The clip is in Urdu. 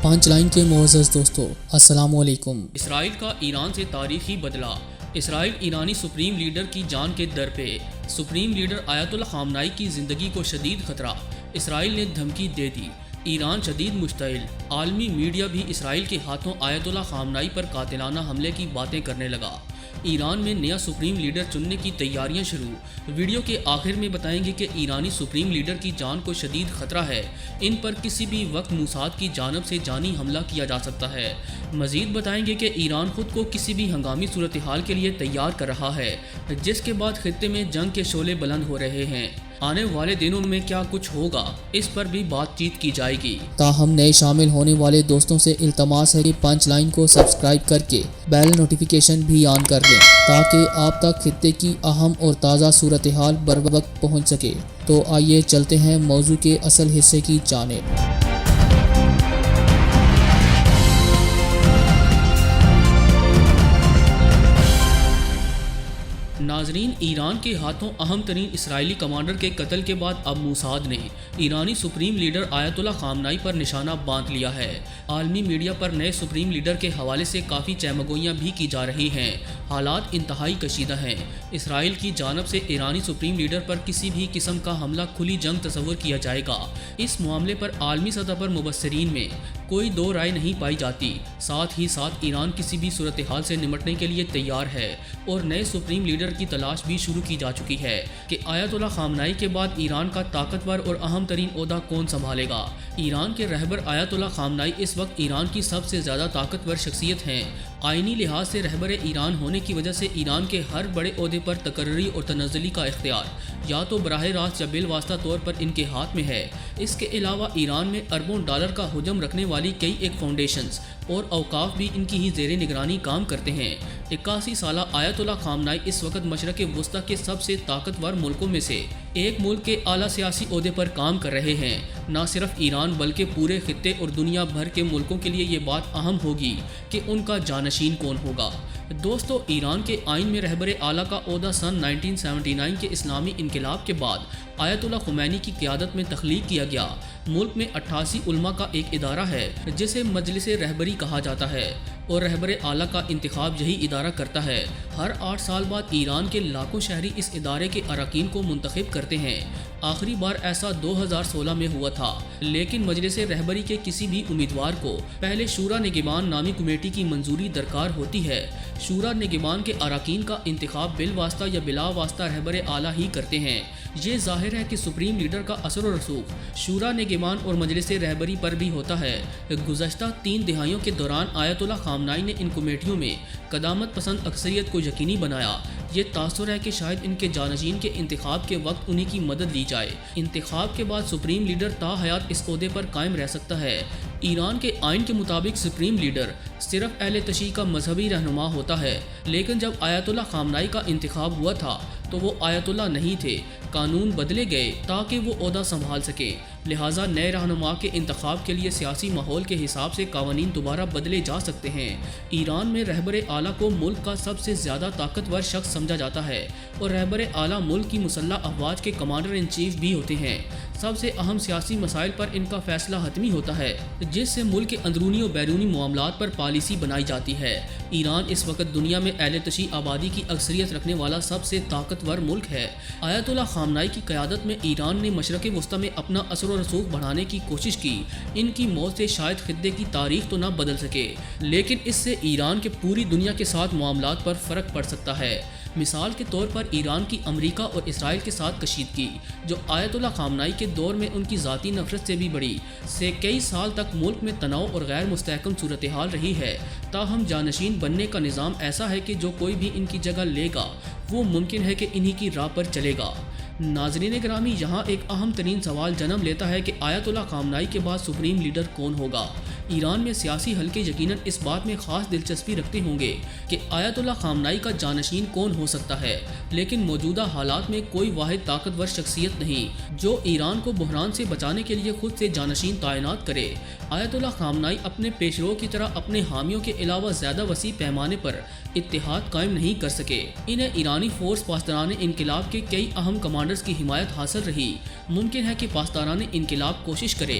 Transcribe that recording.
پانچ لائن کے معزز دوستو، السلام علیکم۔ اسرائیل کا ایران سے تاریخی بدلہ۔ اسرائیل ایرانی سپریم لیڈر کی جان کے در پہ۔ سپریم لیڈر آیت اللہ خامنائی کی زندگی کو شدید خطرہ۔ اسرائیل نے دھمکی دے دی۔ ایران شدید مشتعل۔ عالمی میڈیا بھی اسرائیل کے ہاتھوں آیت اللہ خامنائی پر قاتلانہ حملے کی باتیں کرنے لگا۔ ایران میں نیا سپریم لیڈر چننے کی تیاریاں شروع۔ ویڈیو کے آخر میں بتائیں گے کہ ایرانی سپریم لیڈر کی جان کو شدید خطرہ ہے۔ ان پر کسی بھی وقت موساد کی جانب سے جانی حملہ کیا جا سکتا ہے۔ مزید بتائیں گے کہ ایران خود کو کسی بھی ہنگامی صورتحال کے لیے تیار کر رہا ہے، جس کے بعد خطے میں جنگ کے شعلے بلند ہو رہے ہیں۔ آنے والے دنوں میں کیا کچھ ہوگا، اس پر بھی بات چیت کی جائے گی۔ تاہم نئے شامل ہونے والے دوستوں سے التماس ہے کہ پانچ لائن کو سبسکرائب کر کے بیل نوٹیفیکیشن بھی آن کر لیں تاکہ آپ تک خطے کی اہم اور تازہ صورتحال بر وقت پہنچ سکے۔ تو آئیے چلتے ہیں موضوع کے اصل حصے کی جانب۔ ناظرین، ایران کے ہاتھوں اہم ترین اسرائیلی کمانڈر کے قتل کے بعد اب موساد نے ایرانی سپریم لیڈر آیت اللہ خامنائی پر نشانہ باندھ لیا ہے۔ عالمی میڈیا پر نئے سپریم لیڈر کے حوالے سے کافی چہمگوئیاں بھی کی جا رہی ہیں۔ حالات انتہائی کشیدہ ہیں۔ اسرائیل کی جانب سے ایرانی سپریم لیڈر پر کسی بھی قسم کا حملہ کھلی جنگ تصور کیا جائے گا۔ اس معاملے پر عالمی سطح پر مبصرین میں کوئی دو رائے نہیں پائی جاتی۔ ساتھ ہی ساتھ ایران کسی بھی صورتحال سے نمٹنے کے لیے تیار ہے اور نئے سپریم لیڈر کی تلاش بھی شروع کی جا چکی ہے کہ آیت اللہ خامنائی کے بعد ایران کا طاقتور اور اہم ترین عہدہ کون سنبھالے گا۔ ایران کے رہبر آیت اللہ خامنائی اس وقت ایران کی سب سے زیادہ طاقتور شخصیت ہیں۔ آئینی لحاظ سے رہبر ایران ہونے کی وجہ سے ایران کے ہر بڑے عہدے پر تقرری اور تنزلی کا اختیار یا تو براہ راست یا بالواسطہ طور پر ان کے ہاتھ میں ہے۔ اس کے علاوہ ایران میں اربوں ڈالر کا حجم رکھنے والی کئی ایک فاؤنڈیشنز اور اوقاف بھی ان کی ہی زیر نگرانی کام کرتے ہیں۔ 81 سالہ آیت اللہ خامنائی اس وقت مشرق وسطیٰ کے سب سے طاقتور ملکوں میں سے ایک ملک کے اعلیٰ سیاسی عہدے پر کام کر رہے ہیں۔ نہ صرف ایران بلکہ پورے خطے اور دنیا بھر کے ملکوں کے لیے یہ بات اہم ہوگی کہ ان کا جانشین کون ہوگا۔ دوستو، ایران کے آئین میں رہبر اعلیٰ کا عہدہ سن 1979 کے اسلامی انقلاب کے بعد آیت اللہ خمینی کی قیادت میں تخلیق کیا گیا۔ ملک میں 88 علماء کا ایک ادارہ ہے جسے مجلس رہبری کہا جاتا ہے اور رہبر اعلیٰ کا انتخاب یہی ادارہ کرتا ہے۔ ہر 8 سال بعد ایران کے لاکھوں شہری اس ادارے کے اراکین کو منتخب کرتے ہیں۔ آخری بار ایسا 2016 میں ہوا تھا، لیکن مجلس رہبری کے کسی بھی امیدوار کو پہلے شورا نگہبان نامی کمیٹی کی منظوری درکار ہوتی ہے۔ شورا نگہبان کے اراکین کا انتخاب بالواسطہ یا بلا واسطہ رہبر اعلیٰ ہی کرتے ہیں۔ یہ ظاہر ہے کہ سپریم لیڈر کا اثر و رسوخ شورا نگہبان اور مجلس رہبری پر بھی ہوتا ہے۔ گزشتہ 3 دہائیوں کے دوران آیت اللہ خامنائی نے ان کمیٹیوں میں قدامت پسند اکثریت کو یقینی بنایا۔ یہ تاثر ہے کہ شاید ان کے جانشین کے انتخاب کے وقت انہی کی مدد لی جائے۔ انتخاب کے بعد سپریم لیڈر تا حیات اس عہدے پر قائم رہ سکتا ہے۔ ایران کے آئین کے مطابق سپریم لیڈر صرف اہل تشیع کا مذہبی رہنما ہوتا ہے، لیکن جب آیت اللہ خامنائی کا انتخاب ہوا تھا تو وہ آیت اللہ نہیں تھے۔ قانون بدلے گئے تاکہ وہ عہدہ سنبھال سکے، لہٰذا نئے رہنما کے انتخاب کے لیے سیاسی ماحول کے حساب سے قوانین دوبارہ بدلے جا سکتے ہیں۔ ایران میں رہبر اعلیٰ کو ملک کا سب سے زیادہ طاقتور شخص سمجھا جاتا ہے اور رہبر اعلیٰ ملک کی مسلح افواج کے کمانڈر ان چیف بھی ہوتے ہیں۔ سب سے اہم سیاسی مسائل پر ان کا فیصلہ حتمی ہوتا ہے، جس سے ملک کے اندرونی و بیرونی معاملات پر پالیسی بنائی جاتی ہے۔ ایران اس وقت دنیا میں اہل تشیع آبادی کی اکثریت رکھنے والا سب سے طاقتور ملک ہے۔ آیت اللہ خامنائی کی قیادت میں ایران نے مشرق وسطیٰ میں اپنا اثر و رسوخ بڑھانے کی کوشش کی۔ ان کی موت سے شاید خطے کی تاریخ تو نہ بدل سکے، لیکن اس سے ایران کے پوری دنیا کے ساتھ معاملات پر فرق پڑ سکتا ہے۔ مثال کے طور پر ایران کی امریکہ اور اسرائیل کے ساتھ کشیدگی، جو آیت اللہ خامنائی کے دور میں ان کی ذاتی نفرت سے بھی بڑی، سے کئی سال تک ملک میں تناؤ اور غیر مستحکم صورتحال رہی ہے۔ تاہم جانشین بننے کا نظام ایسا ہے کہ جو کوئی بھی ان کی جگہ لے گا وہ ممکن ہے کہ انہی کی راہ پر چلے گا۔ ناظرین گرامی، یہاں ایک اہم ترین سوال جنم لیتا ہے کہ آیت اللہ خامنائی کے بعد سپریم لیڈر کون ہوگا۔ ایران میں سیاسی حلقے یقیناً اس بات میں خاص دلچسپی رکھتے ہوں گے کہ آیت اللہ خامنائی کا جانشین کون ہو سکتا ہے، لیکن موجودہ حالات میں کوئی واحد طاقتور شخصیت نہیں جو ایران کو بحران سے بچانے کے لیے خود سے جانشین تعینات کرے۔ آیت اللہ خامنائی اپنے پیشرو کی طرح اپنے حامیوں کے علاوہ زیادہ وسیع پیمانے پر اتحاد قائم نہیں کر سکے۔ انہیں ایرانی فورس پاسداران انقلاب کے کئی اہم کمانڈرز کی حمایت حاصل رہی۔ ممکن ہے کہ پاسداران انقلاب کوشش کرے